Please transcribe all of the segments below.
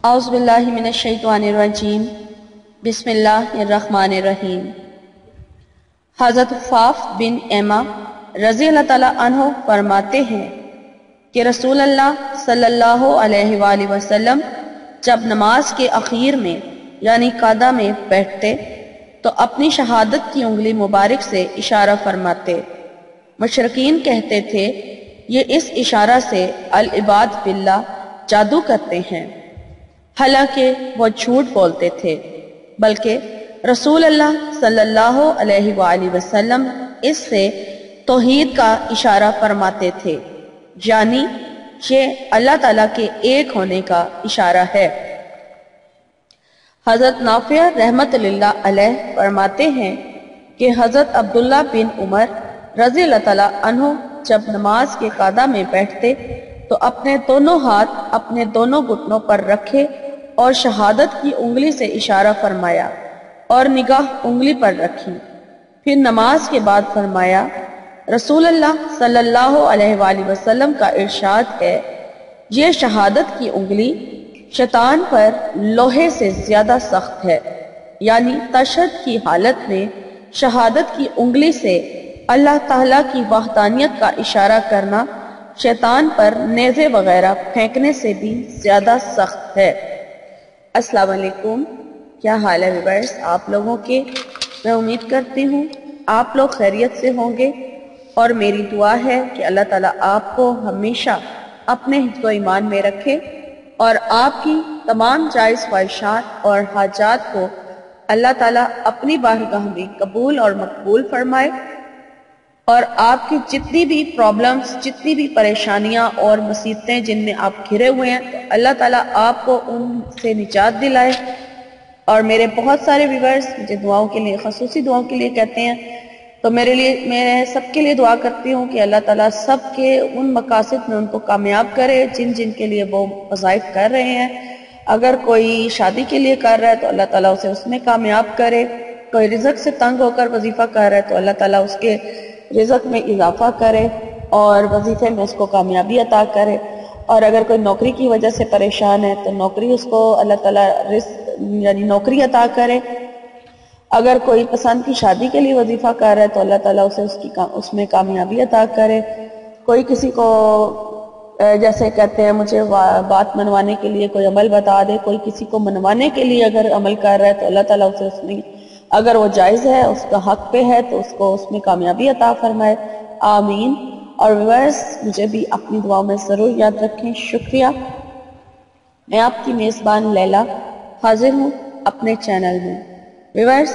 اعوذ باللہ من الشیطان الرجیم بسم اللہ الرحمن الرحیم۔ حضرت خفاف بن ایما رضی اللہ تعالیٰ عنہ فرماتے ہیں کہ رسول اللہ صلی اللہ علیہ وآلہ وسلم جب نماز کے اخیر میں یعنی قعدہ میں بیٹھتے تو اپنی شہادت کی انگلی مبارک سے اشارہ فرماتے۔ مشرکین کہتے تھے یہ اس اشارہ سے العباد باللہ جادو کرتے ہیں، حالانکہ وہ جھوٹ بولتے تھے، بلکہ رسول اللہ صلی اللہ علیہ وآلہ وسلم اس سے توحید کا اشارہ فرماتے تھے، یعنی یہ اللہ تعالیٰ کے ایک ہونے کا اشارہ ہے۔ حضرت نافع رحمت اللہ علیہ فرماتے ہیں کہ حضرت عبداللہ بن عمر رضی اللہ تعالیٰ عنہ جب نماز کے قعدہ میں بیٹھتے تو اپنے دونوں ہاتھ اپنے دونوں گھٹنوں پر رکھے اور شہادت کی انگلی سے اشارہ فرمایا اور نگاہ انگلی پر رکھی، پھر نماز کے بعد فرمایا رسول اللہ صلی اللہ علیہ وآلہ وسلم کا ارشاد ہے، یہ شہادت کی انگلی شیطان پر لوہے سے زیادہ سخت ہے، یعنی تشہد کی حالت میں شہادت کی انگلی سے اللہ تعالیٰ کی وحدانیت کا اشارہ کرنا شیطان پر نیزے وغیرہ پھینکنے سے بھی زیادہ سخت ہے۔ السلام علیکم، کیا حال ہے ویورز آپ لوگوں کے؟ میں امید کرتی ہوں آپ لوگ خیریت سے ہوں گے، اور میری دعا ہے کہ اللہ تعالیٰ آپ کو ہمیشہ اپنے حفظ و ایمان میں رکھے اور آپ کی تمام جائز خواہشات اور حاجات کو اللہ تعالیٰ اپنی بارگاہ میں قبول اور مقبول فرمائے، اور آپ کی جتنی بھی پرابلمز، جتنی بھی پریشانیاں اور مصیبتیں جن میں آپ گھرے ہوئے ہیں، تو اللہ تعالیٰ آپ کو ان سے نجات دلائے۔ اور میرے بہت سارے ویورز مجھے دعاؤں کے لیے، خصوصی دعاؤں کے لیے کہتے ہیں، تو میں سب کے لیے دعا کرتی ہوں کہ اللہ تعالیٰ سب کے ان مقاصد میں ان کو کامیاب کرے جن کے لیے وہ وظائف کر رہے ہیں۔ اگر کوئی شادی کے لیے کر رہا ہے تو اللہ تعالیٰ اسے اس میں کامیاب کرے، کوئی رزق سے تنگ ہو کر وظیفہ کر رہا ہے تو اللہ تعالیٰ اس کے رزق میں اضافہ کرے اور وظیفے میں اس کو کامیابی عطا کرے، اور اگر کوئی نوکری کی وجہ سے پریشان ہے تو نوکری اس کو اللہ تعالیٰ یعنی نوکری عطا کرے۔ اگر کوئی پسند کی شادی کے لیے وظیفہ کر رہا ہے تو اللہ تعالیٰ اسے اس میں کامیابی عطا کرے۔ کوئی کسی کو جیسے کہتے ہیں مجھے بات منوانے کے لیے کوئی عمل بتا دے، کوئی کسی کو منوانے کے لیے اگر عمل کر رہا ہے تو اللہ تعالیٰ اسے اس میں اگر وہ جائز ہے، اس کا حق پہ ہے، تو اس کو اس میں کامیابی عطا فرمائے، آمین۔ اور ویورز مجھے بھی اپنی دعاؤں میں ضرور یاد رکھیں۔ شکریہ۔ میں آپ کی میزبان لیلا حاضر ہوں اپنے چینل میں۔ ویورز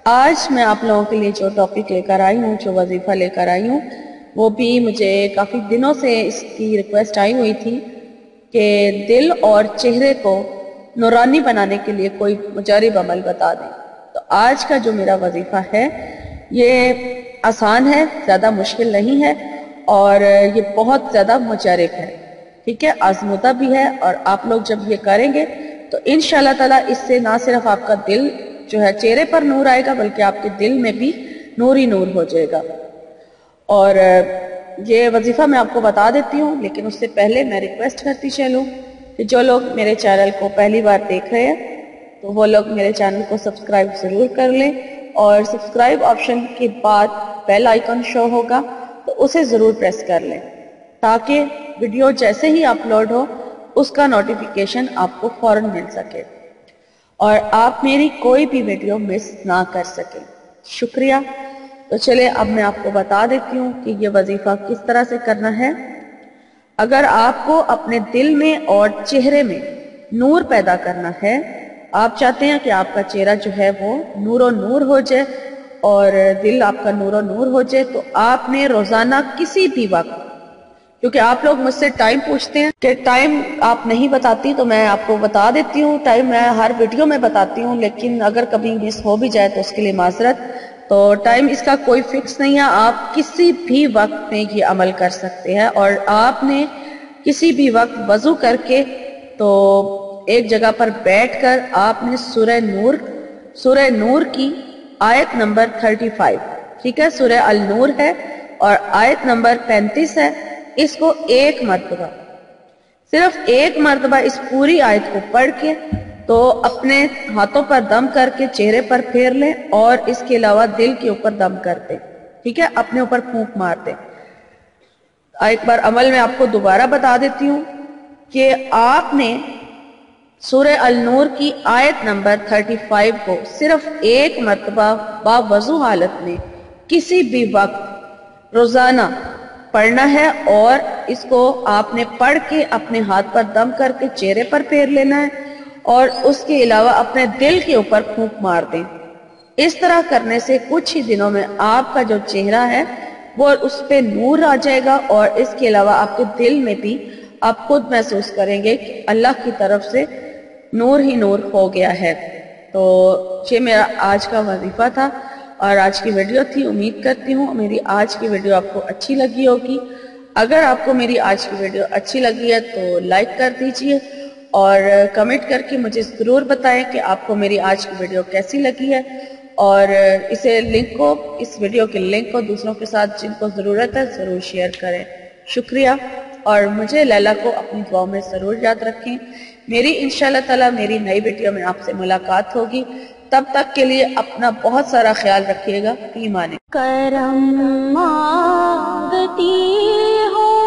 آج میں آپ لوگوں کے لیے جو ٹاپک لے کر آئی ہوں، جو وظیفہ لے کر آئی ہوں، وہ بھی مجھے کافی دنوں سے اس کی ریکویسٹ آئی ہوئی تھی کہ دل اور چہرے کو نورانی بنانے کے لیے کوئی مجرب عمل بتا دیں۔ تو آج کا جو میرا وظیفہ ہے یہ آسان ہے، زیادہ مشکل نہیں ہے، اور یہ بہت زیادہ مجرب ہے، ٹھیک ہے، آزمودہ بھی ہے، اور آپ لوگ جب یہ کریں گے تو انشاءاللہ تعالیٰ اس سے نہ صرف آپ کا دل جو ہے چہرے پر نور آئے گا، بلکہ آپ کے دل میں بھی نور ہی نور ہو جائے گا۔ اور یہ وظیفہ میں آپ کو بتا دیتی ہوں، لیکن اس سے پہلے میں ریکویسٹ کرتی چلوں کہ جو لوگ میرے چینل کو پہلی بار دیکھ رہے ہیں تو وہ لوگ میرے چینل کو سبسکرائب ضرور کر لیں، اور سبسکرائب آپشن کے بعد بیل آئیکن شو ہوگا تو اسے ضرور پریس کر لیں، تاکہ ویڈیو جیسے ہی اپلوڈ ہو اس کا نوٹیفیکیشن آپ کو فوراً مل سکے اور آپ میری کوئی بھی ویڈیو مس نہ کر سکیں۔ شکریہ۔ تو چلے اب میں آپ کو بتا دیتی ہوں کہ یہ وظیفہ کس طرح سے کرنا ہے۔ اگر آپ کو اپنے دل میں اور چہرے میں نور پیدا کرنا ہے، آپ چاہتے ہیں کہ آپ کا چہرہ جو ہے وہ نور و نور ہو جائے اور دل آپ کا نور و نور ہو جائے، تو آپ نے روزانہ کسی بھی وقت، کیونکہ آپ لوگ مجھ سے ٹائم پوچھتے ہیں کہ ٹائم آپ نہیں بتاتی، تو میں آپ کو بتا دیتی ہوں، ٹائم میں ہر ویڈیو میں بتاتی ہوں، لیکن اگر کبھی مس ہو بھی جائے تو اس کے لیے معذرت۔ تو ٹائم اس کا کوئی فکس نہیں ہے، آپ کسی بھی وقت میں یہ عمل کر سکتے ہیں، اور آپ نے کسی بھی وقت وضو کر کے تو ایک جگہ پر بیٹھ کر آپ نے سورہ نور کی آیت نمبر 35، ٹھیک ہے، سورہ النور ہے اور آیت نمبر 35 ہے، اس کو ایک مرتبہ صرف ایک مرتبہ اس پوری آیت کو پڑھ کے تو اپنے ہاتھوں پر دم کر کے چہرے پر پھیر لیں، اور اس کے علاوہ دل کے اوپر دم کر دیں، ٹھیک ہے، اپنے اوپر پھونک مار دیں۔ ایک بار عمل میں آپ کو دوبارہ بتا دیتی ہوں کہ آپ نے سورہ النور کی آیت نمبر 35 کو صرف ایک مرتبہ باوضو حالت میں کسی بھی وقت روزانہ پڑھنا ہے، اور اس کو آپ نے پڑھ کے اپنے ہاتھ پر دم کر کے چہرے پر پھیر لینا ہے، اور اس کے علاوہ اپنے دل کے اوپر پھونک مار دیں۔ اس طرح کرنے سے کچھ ہی دنوں میں آپ کا جو چہرہ ہے وہ اس پہ نور آ جائے گا، اور اس کے علاوہ آپ کے دل میں بھی آپ خود محسوس کریں گے کہ اللہ کی طرف سے نور ہی نور ہو گیا ہے۔ تو یہ میرا آج کا وظیفہ تھا اور آج کی ویڈیو تھی۔ امید کرتی ہوں میری آج کی ویڈیو آپ کو اچھی لگی ہوگی۔ اگر آپ کو میری آج کی ویڈیو اچھی لگی ہے تو لائک کر دیجئے، اور کمنٹ کر کے مجھے ضرور بتائیں کہ آپ کو میری آج کی ویڈیو کیسی لگی ہے، اور اس ویڈیو کے لنک کو دوسروں کے ساتھ جن کو ضرورت ہے ضرور شیئر کریں۔ شکریہ، اور مجھے لیلا کو اپنی دعاؤں میں ضرور یاد رکھیں۔ میری انشاءاللہ تعالی میری نئی ویڈیو میں آپ سے ملاقات ہوگی، تب تک کے لیے اپنا بہت سارا خیال رکھیے گا۔ فی امان اللہ۔ کرم مانگتی ہوں،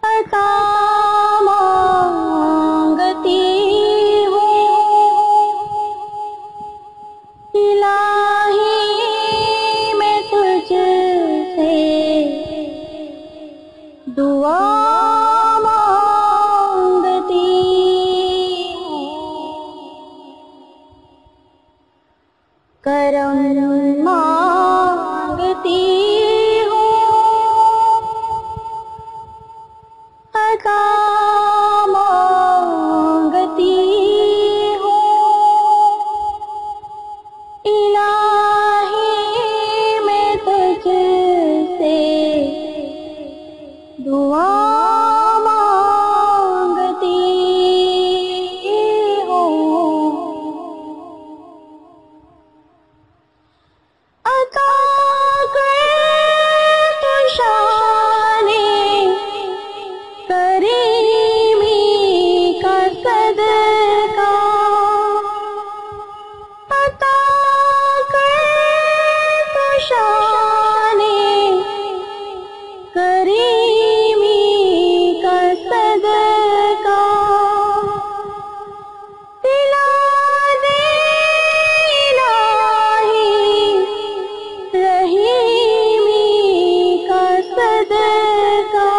عطا مانگتی ہوں، الہی میں تجھ سے دعا مانگتی ہوں، کرم مانگتی ہوں، عطا مانگتی ہوں، الہی میں تجھ سے دعا مانگتی ہوں، عطا کر تو شان کریمی کا صدقہ، عطا کر تو شان کریمی کا صدقہ، دلا دے الہی رحیمی کا صدقہ،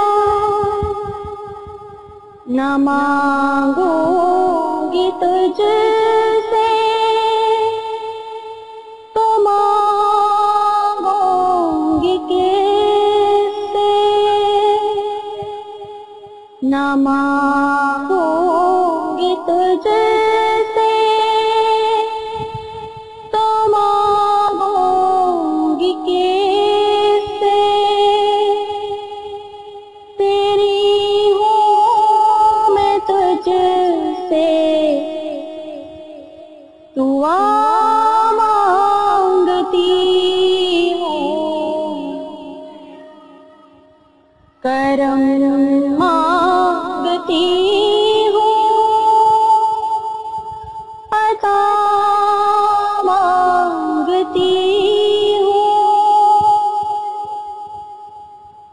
نہ مانگوں گی تجھ سے تو مانگوں گی کس سے، نہ مانگوں گی تجھ سے تو مانگوں گی کس سے، تیری ہوں میں تجھ سے دعا مانگتی ہوں، کرم مانگتی ہوں، عطا مانگتی ہوں،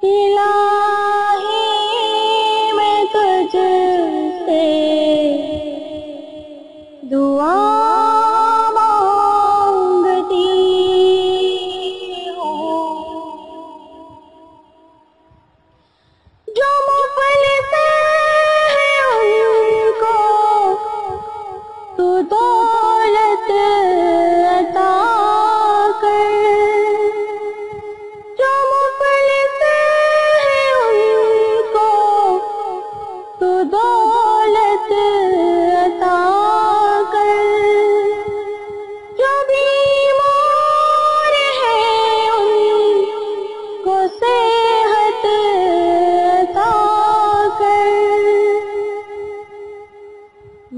الہی میں تجھ سے دعا مانگتی ہوں، جو مفلس ہیں ان کو تو دولت عطا کر، جو مفلس ہیں ان کو تو دولت عطا کر، جو بیمار ہیں ان کو صحت عطا کر،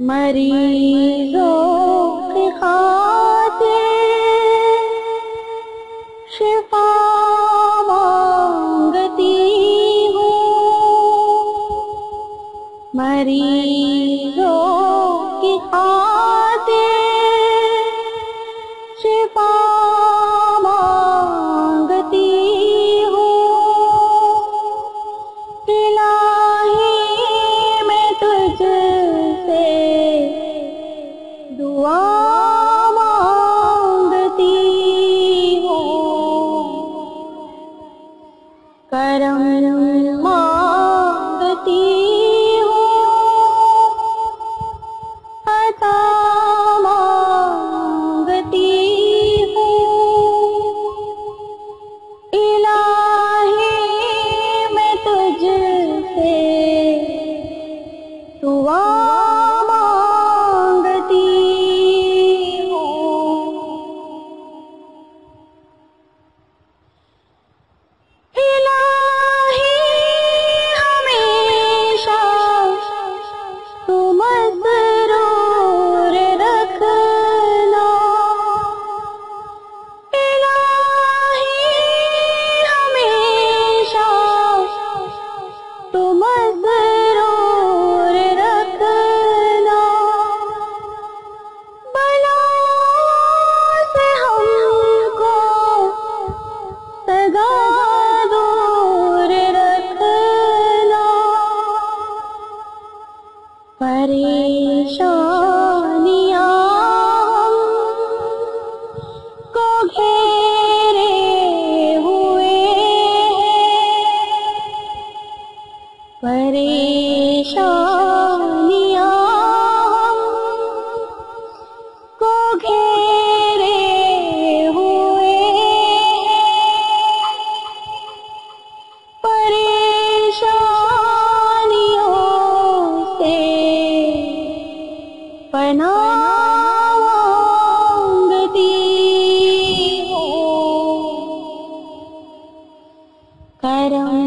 مریضوں کی خاطر شفا مانگتی ہوں، کرم مانگتی ہوں، عطا مانگتی ہوں، الہی میں تجھ سے دعا مانگتی ہوں، الہی ہمیشہ تو مسرور رکھنا، الہی ہمیشہ تو مسرور رکھنا، بلاؤں سے ہم کو سدا دور رکھنا، پریشانیاں ہم کو گھیرے ہوئے ہیں، پریشانیاں ہم کو گھیرے ہوئے ہیں، پریشانیوں سے پناہ مانگتی ہوں، کرم